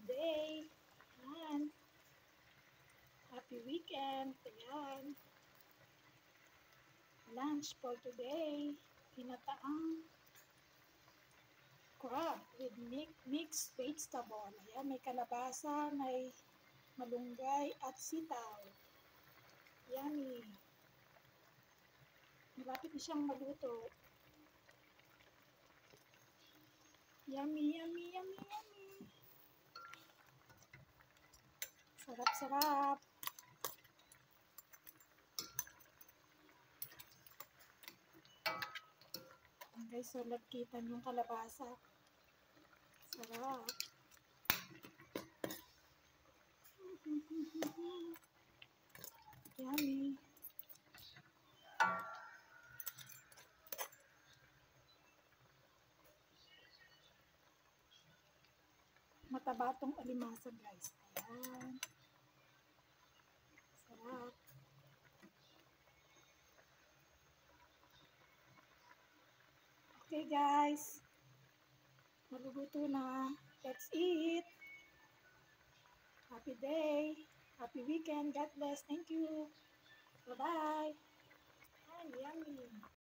day. Ayan. Happy weekend. Ayan. Lunch for today. Ginataang crab with mixed vegetable. Ayan, may kalabasa, may malunggay at sitaw. Yummy. Malapit na siyang maluto. Yummy, yummy, yummy, yummy. Sarap, sarap. Guys, so lagkitan yung kalabasa. Sarap. Yummy. Mataba tong alimasa, guys. Ayan. Sarap. Okay, guys. Maluluto na. Let's eat. Happy day. Happy weekend. God bless. Thank you. Bye-bye. Yummy.